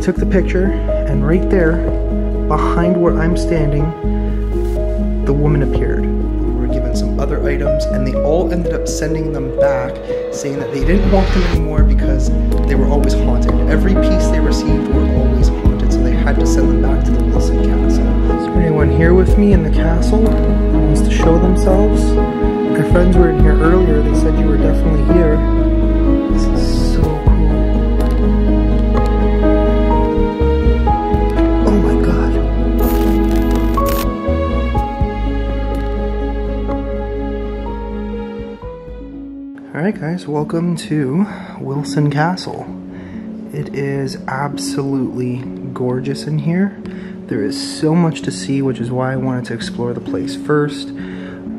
took the picture, and right there, behind where I'm standing, the woman appeared. We were given some other items, and they all ended up sending them back, saying that they didn't want them anymore because they were always haunted. Every piece they received were always haunted, so they had to send them back to the Wilson Castle. Is there anyone here with me in the castle who wants to show themselves? My friends were in here earlier. They said you were definitely here. This is so cool. Oh my god. Alright guys, welcome to Wilson Castle. It is absolutely gorgeous in here. There is so much to see, which is why I wanted to explore the place first.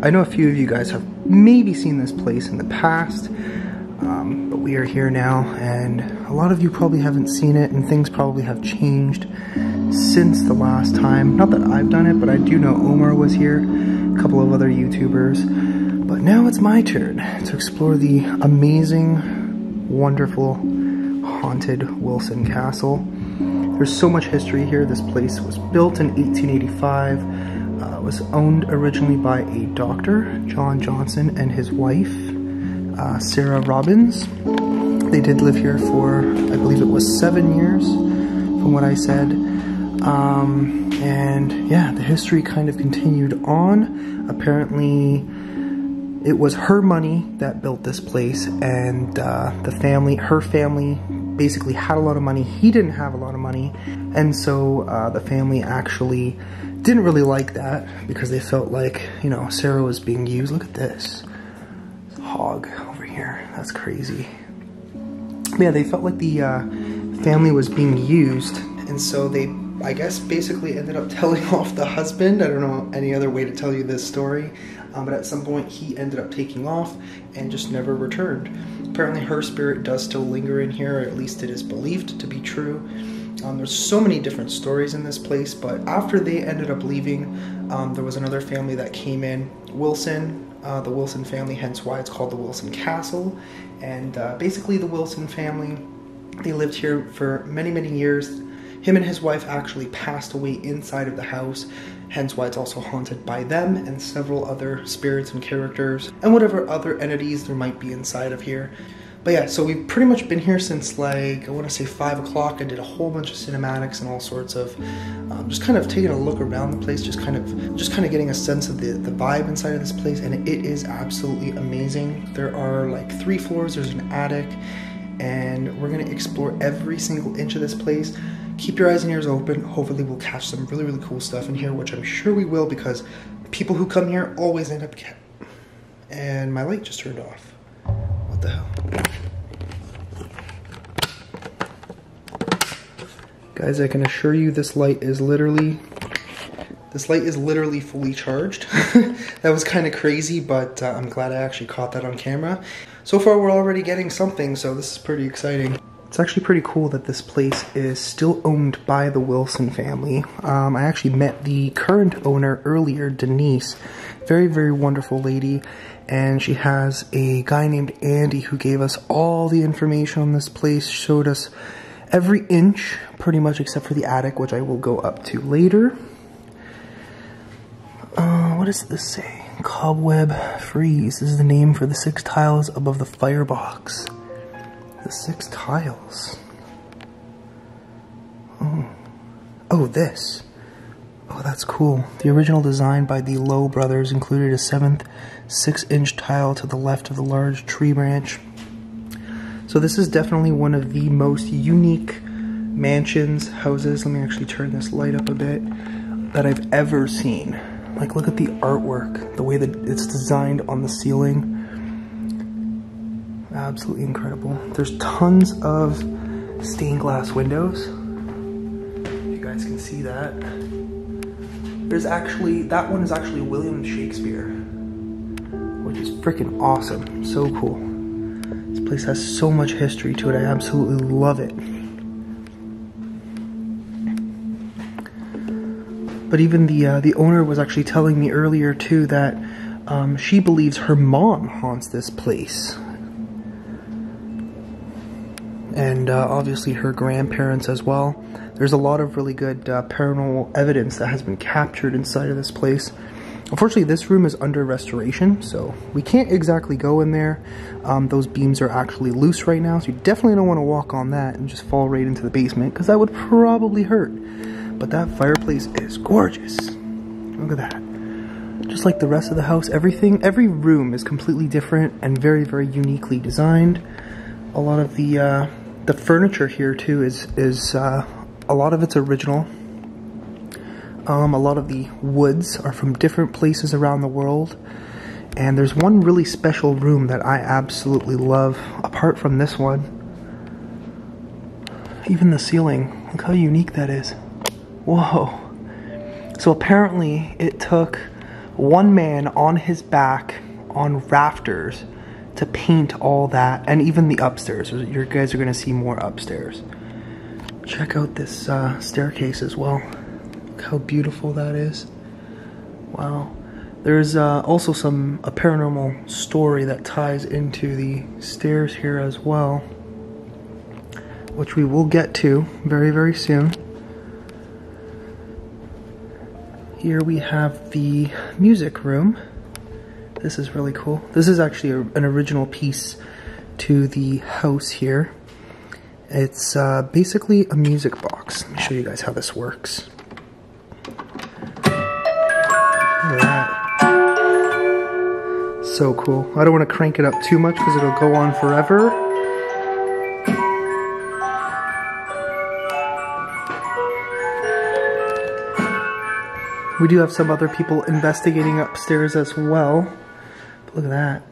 I know a few of you guys have maybe seen this place in the past, but we are here now, and a lot of you probably haven't seen it, and things probably have changed since the last time. Not that I've done it, but I do know Omar was here, a couple of other YouTubers. But now it's my turn to explore the amazing, wonderful, haunted Wilson Castle. There's so much history here. This place was built in 1885. Was owned originally by a doctor, John Johnson, and his wife, Sarah Robbins. They did live here for, I believe it was 7 years, from what I said. And yeah, the history kind of continued on. Apparently, it was her money that built this place, and her family basically had a lot of money. He didn't have a lot of money, and so the family actually didn't really like that because they felt like, you know, Sarah was being used. Look at this hog over here. That's crazy. But yeah, they felt like the family was being used, and so they, I guess, basically ended up telling off the husband. I don't know any other way to tell you this story, but at some point he ended up taking off and just never returned. Apparently her spirit does still linger in here, or at least it is believed to be true. There's so many different stories in this place, but after they ended up leaving, there was another family that came in, Wilson, the Wilson family, hence why it's called the Wilson Castle. And basically the Wilson family, they lived here for many, many years. Him and his wife actually passed away inside of the house, hence why it's also haunted by them and several other spirits and characters and whatever other entities there might be inside of here. But yeah, so we've pretty much been here since, like, I want to say 5 o'clock. I did a whole bunch of cinematics and all sorts of, just kind of taking a look around the place, just kind of getting a sense of the vibe inside of this place, and it is absolutely amazing. There are like 3 floors, there's an attic, and we're gonna explore every single inch of this place. Keep your eyes and ears open. Hopefully we'll catch some really, really cool stuff in here, which I'm sure we will, because people who come here always end up getting. And my light just turned off. What the hell? Guys, I can assure you this light is literally fully charged. That was kind of crazy, but I'm glad I actually caught that on camera. So far we're already getting something, so this is pretty exciting. It's actually pretty cool that this place is still owned by the Wilson family. I actually met the current owner earlier, Denise. Very, very wonderful lady. And she has a guy named Andy who gave us all the information on this place, showed us every inch, pretty much except for the attic, which I will go up to later. What does this say? Cobweb freeze. This is the name for the 6 tiles above the firebox. The 6 tiles. Oh, this. Oh, that's cool. The original design by the Lowe brothers included a 7th 6-inch tile to the left of the large tree branch. So this is definitely one of the most unique mansions, houses, let me actually turn this light up a bit, that I've ever seen. Like, look at the artwork, the way that it's designed on the ceiling. Absolutely incredible. There's tons of stained glass windows. If you guys can see that. There's actually, that one is actually William Shakespeare, which is freaking awesome. So cool. This place has so much history to it. I absolutely love it. But even the owner was actually telling me earlier too that she believes her mom haunts this place. and obviously her grandparents as well. There's a lot of really good paranormal evidence that has been captured inside of this place. Unfortunately, this room is under restoration, so we can't exactly go in there. Those beams are actually loose right now, so you definitely don't want to walk on that and just fall right into the basement, because that would probably hurt. But that fireplace is gorgeous. Look at that. Just like the rest of the house, every room is completely different and very, very uniquely designed. A lot of the furniture here too is a lot of it's original. A lot of the woods are from different places around the world. And there's one really special room that I absolutely love, apart from this one. Even the ceiling, look how unique that is. Whoa. So apparently it took one man on his back on rafters to paint all that, and even the upstairs. You guys are going to see more upstairs. Check out this staircase as well. Look how beautiful that is. Wow. There's also a paranormal story that ties into the stairs here as well, which we will get to very, very soon. Here we have the music room. This is really cool. This is actually an original piece to the house here. It's basically a music box. Let me show you guys how this works. Look at that. So cool. I don't want to crank it up too much because it'll go on forever. We do have some other people investigating upstairs as well. But look at that.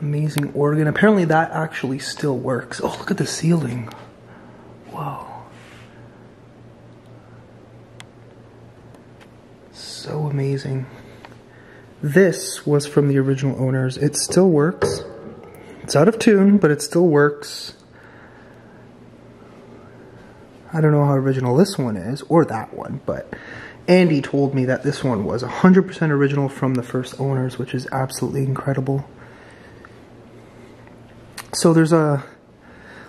Amazing organ. Apparently that actually still works. Oh, look at the ceiling. Whoa. So amazing. This was from the original owners. It still works. It's out of tune, but it still works. I don't know how original this one is, or that one, but Andy told me that this one was 100% original from the first owners, which is absolutely incredible. So there's a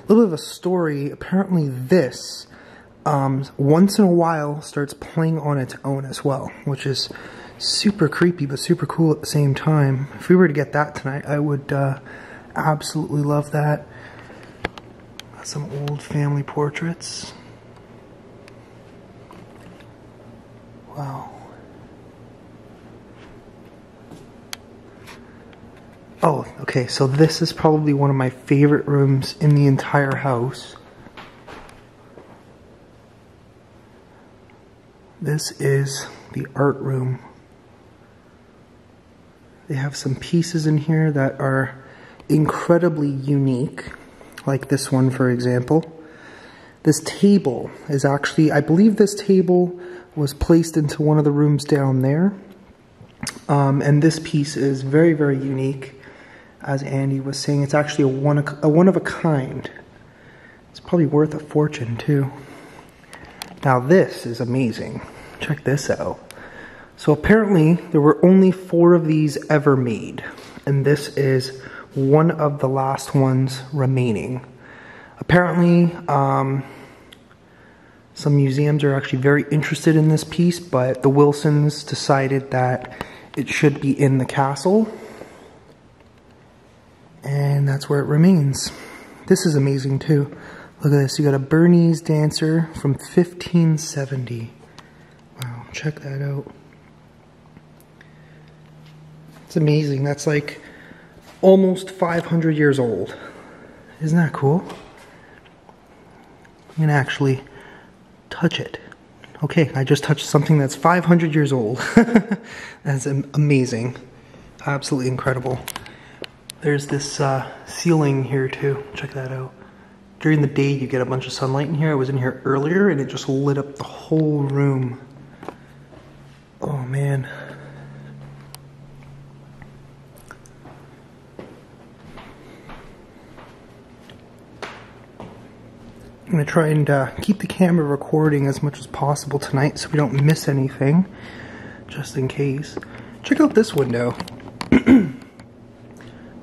little bit of a story. Apparently this, once in a while, starts playing on its own as well, which is super creepy but super cool at the same time. If we were to get that tonight, I would absolutely love that. Got some old family portraits. Wow. Oh, okay, so this is probably one of my favorite rooms in the entire house. This is the art room. They have some pieces in here that are incredibly unique, like this one, for example. This table is actually, I believe this table was placed into one of the rooms down there. And this piece is very, very unique. As Andy was saying, it's actually a one of a kind. It's probably worth a fortune too. Now this is amazing. Check this out. So apparently there were only 4 of these ever made, and this is one of the last ones remaining. Apparently some museums are actually very interested in this piece, but the Wilsons decided that it should be in the castle. And that's where it remains. This is amazing too. Look at this. You got a Bernese dancer from 1570. Wow, check that out. It's amazing. That's like almost 500 years old. Isn't that cool? I'm gonna actually touch it. Okay, I just touched something that's 500 years old. That's amazing. Absolutely incredible. There's this ceiling here too. Check that out. During the day you get a bunch of sunlight in here. I was in here earlier and it just lit up the whole room. Oh man. I'm going to try and keep the camera recording as much as possible tonight so we don't miss anything, just in case. Check out this window.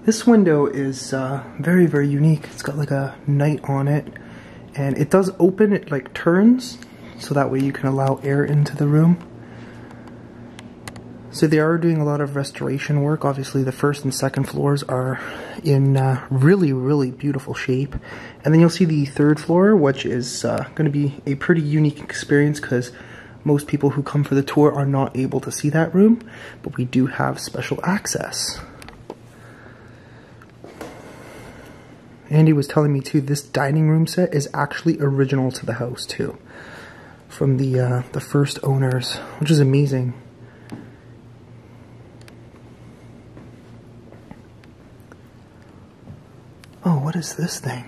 This window is very, very unique. It's got like a night on it, and it does open, it like turns, so that way you can allow air into the room. So they are doing a lot of restoration work. Obviously the first and second floors are in really, really beautiful shape. And then you'll see the third floor, which is going to be a pretty unique experience because most people who come for the tour are not able to see that room, but we do have special access. Andy was telling me too, this dining room set is actually original to the house too, from the first owners, which is amazing. Oh, what is this thing?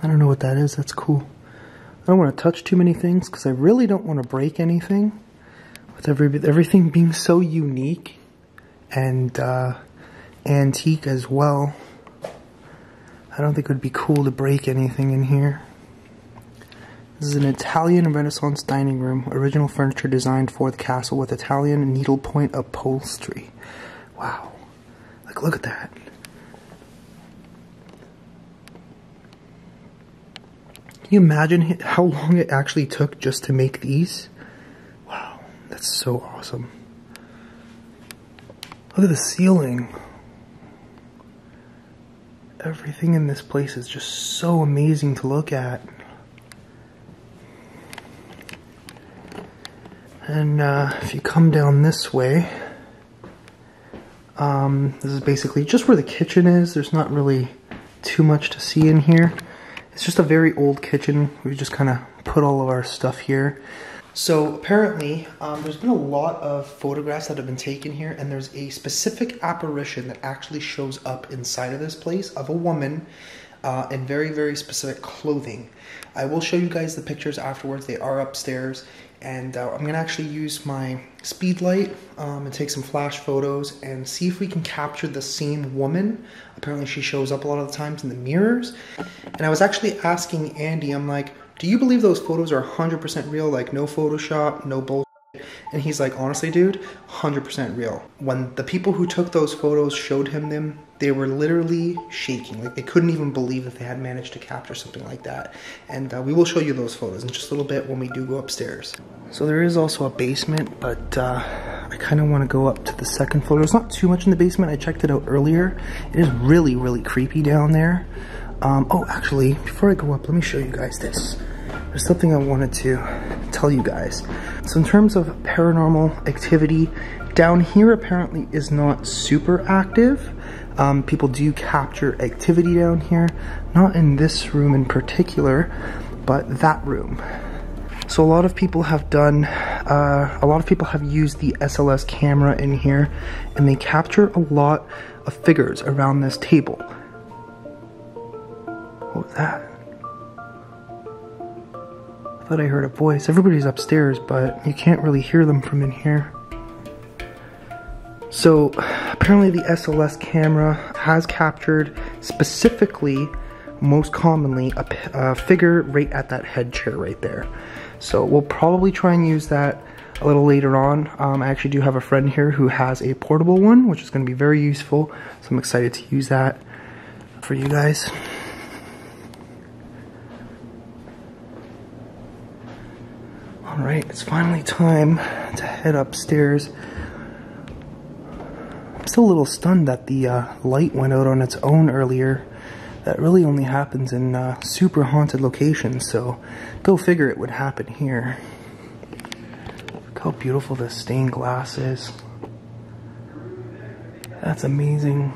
I don't know what that is. That's cool. I don't want to touch too many things because I really don't want to break anything. With everything being so unique and antique as well, I don't think it would be cool to break anything in here. This is an Italian Renaissance dining room. Original furniture designed for the castle with Italian needlepoint upholstery. Wow. Like, look at that. Can you imagine how long it actually took just to make these? Wow, that's so awesome. Look at the ceiling. Everything in this place is just so amazing to look at. And if you come down this way, this is basically just where the kitchen is. There's not really too much to see in here. It's just a very old kitchen. We just kind of put all of our stuff here. So apparently, there's been a lot of photographs that have been taken here, and there's a specific apparition that actually shows up inside of this place of a woman in very, very specific clothing. I will show you guys the pictures afterwards. They are upstairs, and I'm gonna actually use my speed light and take some flash photos and see if we can capture the same woman. Apparently she shows up a lot of the times in the mirrors. And I was actually asking Andy, I'm like, do you believe those photos are 100% real? Like no Photoshop, no bullshit? And he's like, honestly dude, 100% real. When the people who took those photos showed him them, they were literally shaking. Like they couldn't even believe that they had managed to capture something like that. And we will show you those photos in just a little bit when we do go upstairs. So there is also a basement, but I kind of want to go up to the second floor. There's not too much in the basement. I checked it out earlier. It is really, really creepy down there. Oh, actually, before I go up, let me show you guys this. There's something I wanted to tell you guys. So in terms of paranormal activity, down here apparently is not super active. People do capture activity down here, not in this room in particular, but that room. So a lot of people have done, a lot of people have used the SLS camera in here, and they capture a lot of figures around this table. What was that? I thought I heard a voice. Everybody's upstairs, but you can't really hear them from in here. So apparently the SLS camera has captured specifically, most commonly, a figure right at that head chair right there. So we'll probably try and use that a little later on. I actually do have a friend here who has a portable one, which is going to be very useful. So I'm excited to use that for you guys. Alright, it's finally time to head upstairs. I'm still a little stunned that the light went out on its own earlier. That really only happens in super haunted locations, so go figure it would happen here. Look how beautiful this stained glass is. That's amazing.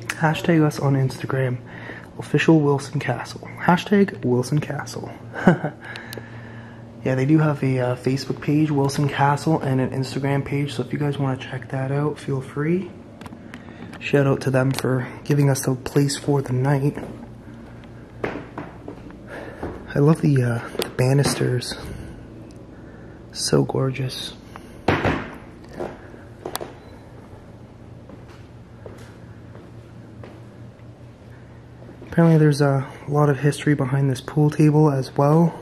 Hashtag us on Instagram. Official Wilson Castle. Hashtag Wilson Castle. Yeah, they do have a Facebook page, Wilson Castle, and an Instagram page, so if you guys want to check that out, feel free. Shout out to them for giving us a place for the night. I love the banisters. So gorgeous. Apparently there's a lot of history behind this pool table as well,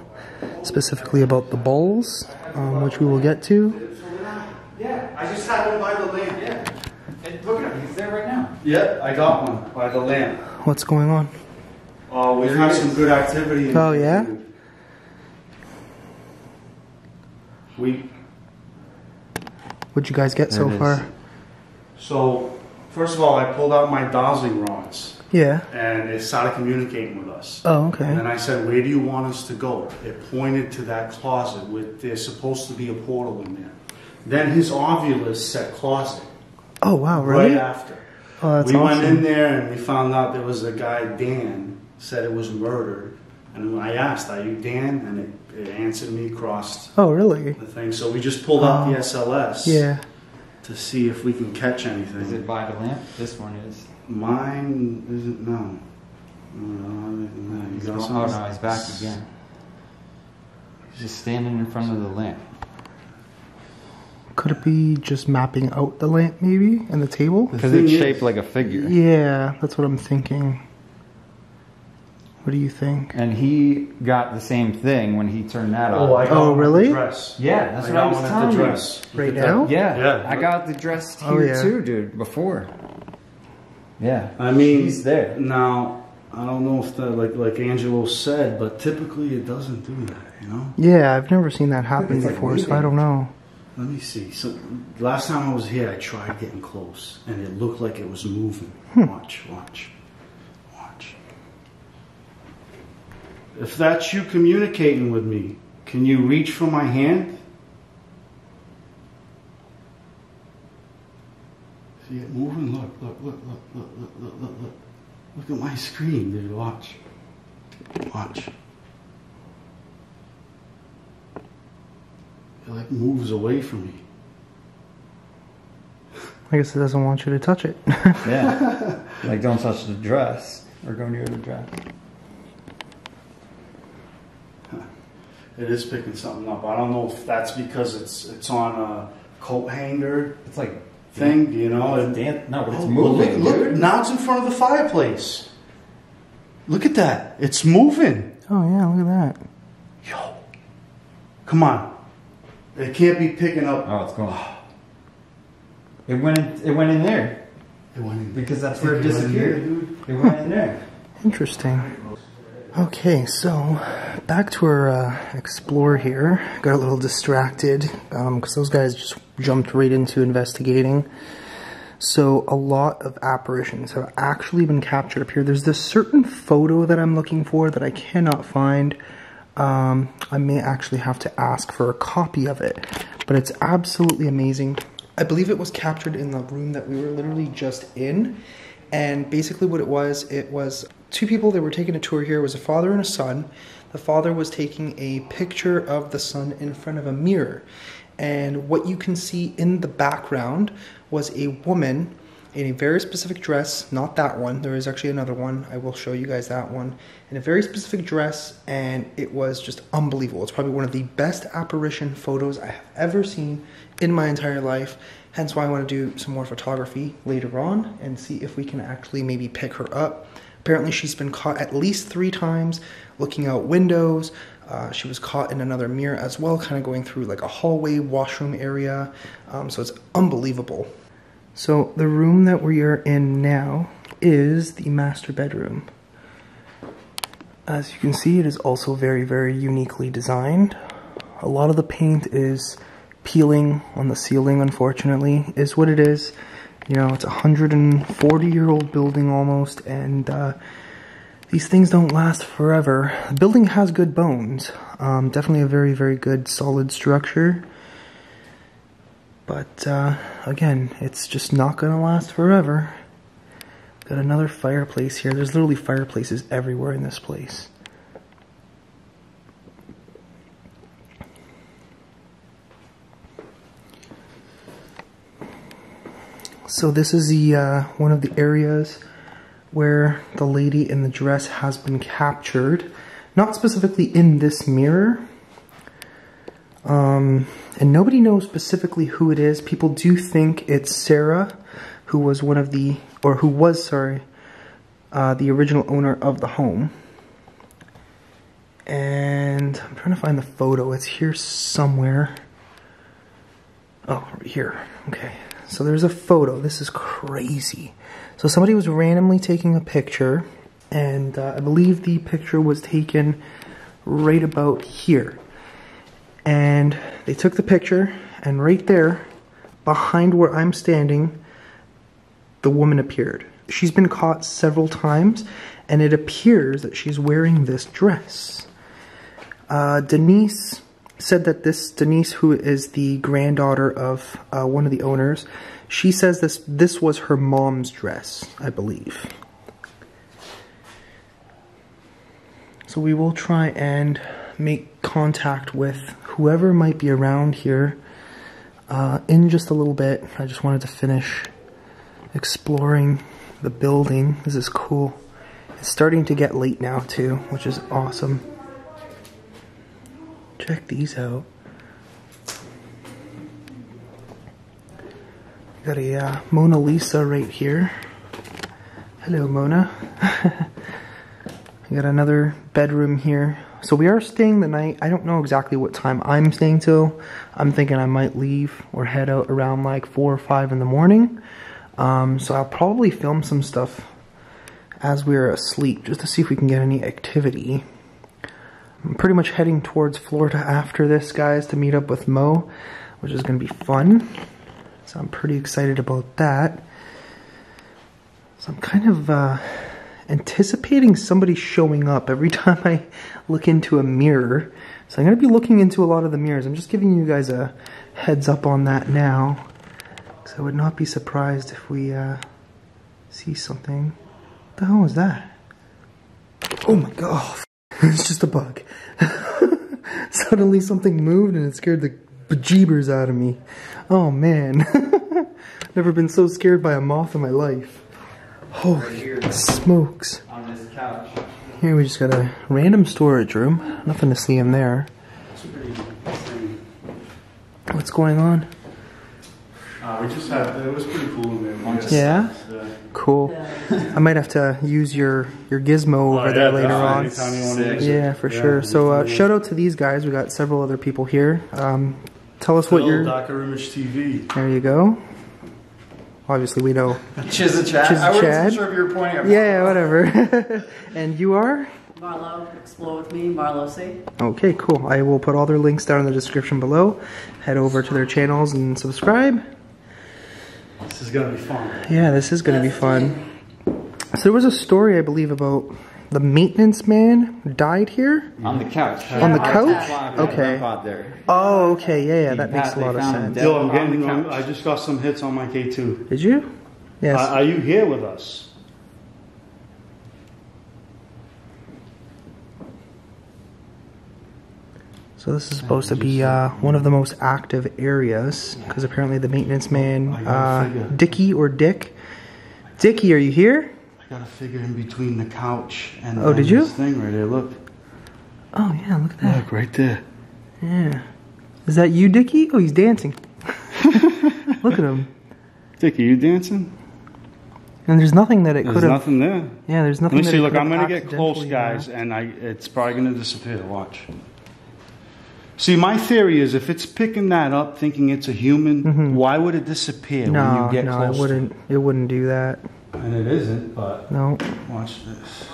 specifically about the balls, which we will get to. Yeah, I just happened by the lake. Yeah. And look at Yeah, I got one by the lamp. What's going on? Oh, we've had some good activity. Oh, yeah? What'd you guys get so far? So, first of all, I pulled out my dowsing rods. Yeah. And it started communicating with us. Oh, okay. And then I said, where do you want us to go? It pointed to that closet with, there's supposed to be a portal in there. Then his Ovilus said closet. Oh, wow, really? Right after. Oh, that's we awesome. went in there and we found out there was a guy, Dan, said it was murdered. And I asked, are you Dan? And it answered me, crossed Oh, really? the thing. So we just pulled out the SLS. Yeah. To see if we can catch anything. Is it by the lamp? This one is. Mine isn't, no. Oh no, he's back again. He's just standing in front of the lamp. Could it be just mapping out the lamp, maybe, and the table? Because it's shaped like a figure. Yeah, that's what I'm thinking. What do you think? And he got the same thing when he turned that on. Oh, really? Yeah, that's what I was telling you. Right now? Yeah, I got the dress here too, dude, before. Yeah, I mean, he's there. Now, I don't know if that, like Angelo said, but typically it doesn't do that, you know? Yeah, I've never seen that happen before, so I don't know. Let me see. So, last time I was here, I tried getting close, and it looked like it was moving. Watch. If that's you communicating with me, can you reach for my hand? See it moving? Look. Look at my screen, dude. Watch. It like moves away from me. I guess it doesn't want you to touch it. Yeah. Like don't touch the dress or go near the dress. It is picking something up. I don't know if that's because it's on a coat hanger. It's like thing, you know. No, but it's moving. Look, now it's in front of the fireplace. Look at that. It's moving. Oh yeah, look at that. Yo, come on. It can't be picking up. Oh, it's going. It went in there. It went in because that's where it disappeared. It went in there. Interesting. Okay, so back to our explore here. Got a little distracted because those guys just jumped right into investigating. So a lot of apparitions have actually been captured up here. There's this certain photo that I'm looking for that I cannot find. I may actually have to ask for a copy of it, but it's absolutely amazing. I believe it was captured in the room that we were literally just in. And basically what it was two people that were taking a tour here. It was a father and a son. The father was taking a picture of the son in front of a mirror. And what you can see in the background was a woman in a very specific dress, not that one. There is actually another one. I will show you guys that one. In a very specific dress, and it was just unbelievable. It's probably one of the best apparition photos I have ever seen in my entire life. Hence why I want to do some more photography later on and see if we can actually maybe pick her up. Apparently she's been caught at least 3 times looking out windows. She was caught in another mirror as well, kind of going through like a hallway, washroom area. So it's unbelievable. So the room that we are in now is the master bedroom. As you can see, it is also very, very uniquely designed. A lot of the paint is peeling on the ceiling, unfortunately, is what it is. You know, it's a 140-year-old building almost, and these things don't last forever. The building has good bones. Definitely a very, very good, solid structure. But, again, it's just not gonna last forever. Got another fireplace here. There's literally fireplaces everywhere in this place. So this is the one of the areas where the lady in the dress has been captured. Not specifically in this mirror. And nobody knows specifically who it is. People do think it's Sarah, who was one of the, or who was, sorry, the original owner of the home. And I'm trying to find the photo. It's here somewhere. Oh, right here. Okay. So there's a photo. This is crazy. So somebody was randomly taking a picture, and I believe the picture was taken right about here. And they took the picture, and right there, behind where I'm standing, the woman appeared. She's been caught several times, and it appears that she's wearing this dress. Denise said that Denise, who is the granddaughter of one of the owners, she says this was her mom's dress, I believe. So we will try and make contact with whoever might be around here in just a little bit. I just wanted to finish exploring the building. This is cool. It's starting to get late now too, which is awesome. Check these out. Got a Mona Lisa right here. Hello, Mona. We got another bedroom here. So we are staying the night. I don't know exactly what time I'm staying till. I'm thinking I might leave or head out around like 4 or 5 in the morning. So I'll probably film some stuff as we're asleep, just to see if we can get any activity. I'm pretty much heading towards Florida after this, guys, to meet up with Mo, which is going to be fun. So I'm pretty excited about that. So I'm kind of anticipating somebody showing up every time I look into a mirror. So I'm going to be looking into a lot of the mirrors. I'm just giving you guys a heads up on that now. So I would not be surprised if we see something. What the hell is that? Oh my god. It's just a bug. Suddenly something moved and it scared the bejeebers out of me. Oh man. Never been so scared by a moth in my life. Holy smokes. On this couch. Here we just got a random storage room. Nothing to see in there. What's going on? We just had, it was pretty cool in there. Yeah? Cool. I might have to use your gizmo over there later on. Yeah, for sure. So shout out to these guys. We got several other people here. Tell us what you're... Darker Image TV. There you go. Obviously we know. Chizza Chad. I wasn't sure if you were pointing at Yeah, whatever. And you are? Marlo, explore with me, Marlo C. Okay, cool. I will put all their links down in the description below. Head over to their channels and subscribe. This is going to be fun. Yeah, this is going to be fun. So there was a story, I believe, about the maintenance man died here? On the couch. On the couch? Okay. There. Oh, okay. Yeah, that makes a lot of sense. Yo, I'm getting, I just got some hits on my K2. Did you? Yes. Are you here with us? So this is supposed to be one of the most active areas, because apparently the maintenance man, Dickie or Dick. Dickie, are you here? I got a figure in between the couch and, did you? This thing right there, look. Oh yeah, look at that. Look, right there. Yeah. Is that you, Dickie? Oh, he's dancing. Look at him. Dickie, you dancing? And there's nothing that it could have... There's nothing there. Yeah, there's nothing Let me that see, it look, could I'm have going to get close, guys, and it's probably going to disappear. Watch. See, my theory is if it's picking that up, thinking it's a human, why would it disappear when you get close? No, it wouldn't do that. And it isn't, but... No. Watch this.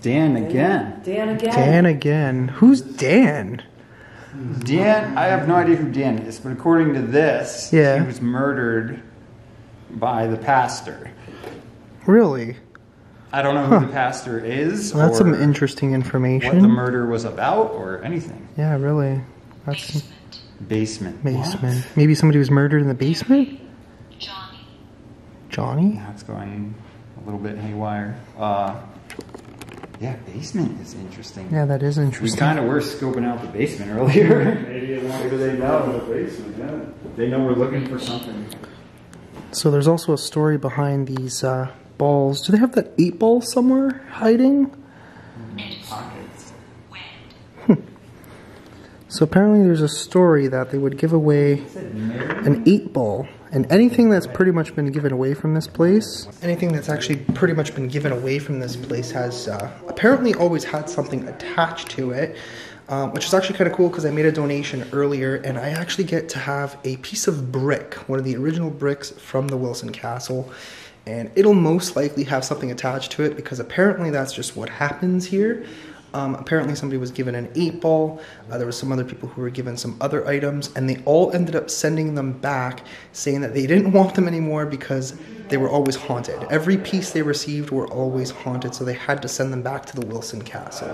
Dan again. Dan again. Dan again. Who's Dan? Dan, I have no idea who Dan is, but according to this, he was murdered by the pastor. Really? I don't know who the pastor is. Well, that's some interesting information. What the murder was about or anything. Yeah, really. That's Basement. Basement. What? Maybe somebody was murdered in the basement? Johnny? That's going a little bit haywire. Yeah, basement is interesting. Yeah, that is interesting. We kind of were scoping out the basement earlier. Maybe they know the basement, yeah. They know we're looking for something. So there's also a story behind these balls. Do they have that 8-ball somewhere hiding? Pockets. So apparently there's a story that they would give away an 8-ball. And anything that's pretty much been given away from this place, anything that's actually pretty much been given away from this place has apparently always had something attached to it. which is actually kind of cool because I made a donation earlier and I actually get to have a piece of brick, one of the original bricks from the Wilson Castle, and it'll most likely have something attached to it because apparently that's just what happens here. Apparently somebody was given an 8-ball, there was some other people who were given some other items, and they all ended up sending them back saying that they didn't want them anymore because they were always haunted. Every piece they received were always haunted, so they had to send them back to the Wilson Castle,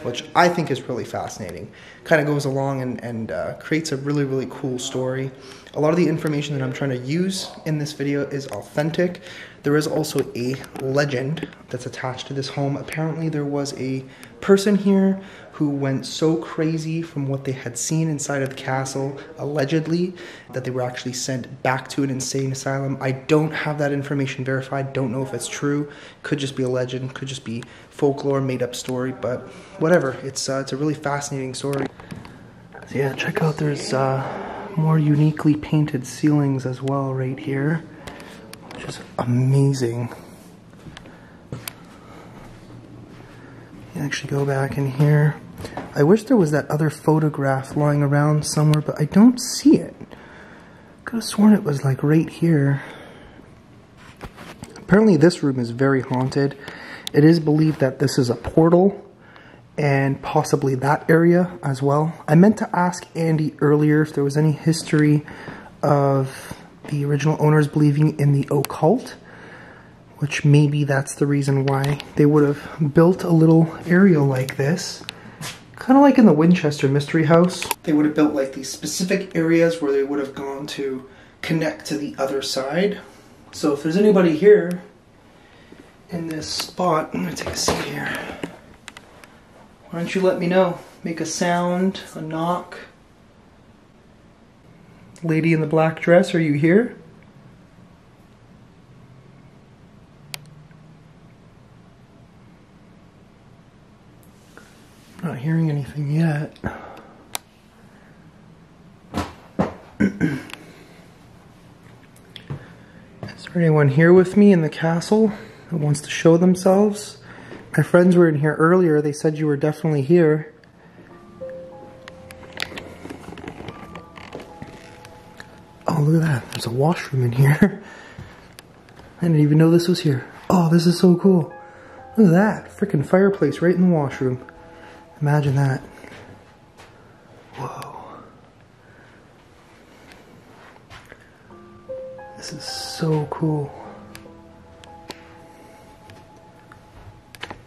which I think is really fascinating. Kind of goes along and creates a really, really cool story. A lot of the information that I'm trying to use in this video is authentic. There is also a legend that's attached to this home. Apparently there was a person here who went so crazy from what they had seen inside of the castle, allegedly, that they were actually sent back to an insane asylum. I don't have that information verified, don't know if it's true. Could just be a legend, could just be folklore, made up story, but whatever. It's a really fascinating story. So yeah, check out, there's more uniquely painted ceilings as well right here, which is amazing. You actually go back in here. I wish there was that other photograph lying around somewhere, but I don't see it. Could have sworn it was like right here. Apparently this room is very haunted. It is believed that this is a portal and possibly that area as well. I meant to ask Andy earlier if there was any history of the original owners believing in the occult, which maybe that's the reason why they would have built a little area like this. Kind of like in the Winchester Mystery House. They would have built like these specific areas where they would have gone to connect to the other side. So if there's anybody here in this spot, I'm gonna take a seat here. Why don't you let me know? Make a sound, a knock. Lady in the black dress, are you here? Not hearing anything yet. Is there anyone here with me in the castle that wants to show themselves? My friends were in here earlier. They said you were definitely here. Oh, look at that. There's a washroom in here. I didn't even know this was here. Oh, this is so cool. Look at that. Freaking fireplace right in the washroom. Imagine that. Whoa. This is so cool.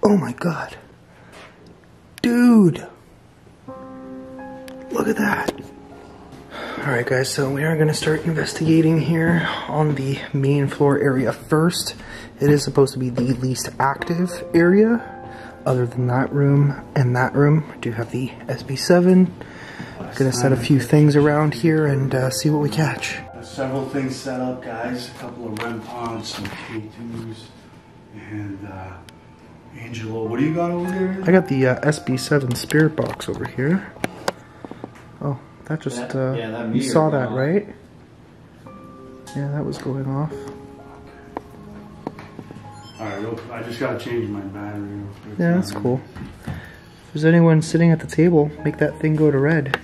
Oh my god. Dude. Look at that. Alright guys, so we are going to start investigating here on the main floor area first. It is supposed to be the least active area. Other than that room and that room, I do have the SB7. I'm gonna set a few things around here and see what we catch. Several things set up, guys. A couple of REM pods, some K2s, and Angelo. What do you got over there? I got the SB7 spirit box over here. Oh, that just, you saw that, right? Yeah, that was going off. Alright, I just gotta change my battery. Yeah, that's cool. If there's anyone sitting at the table, make that thing go to red.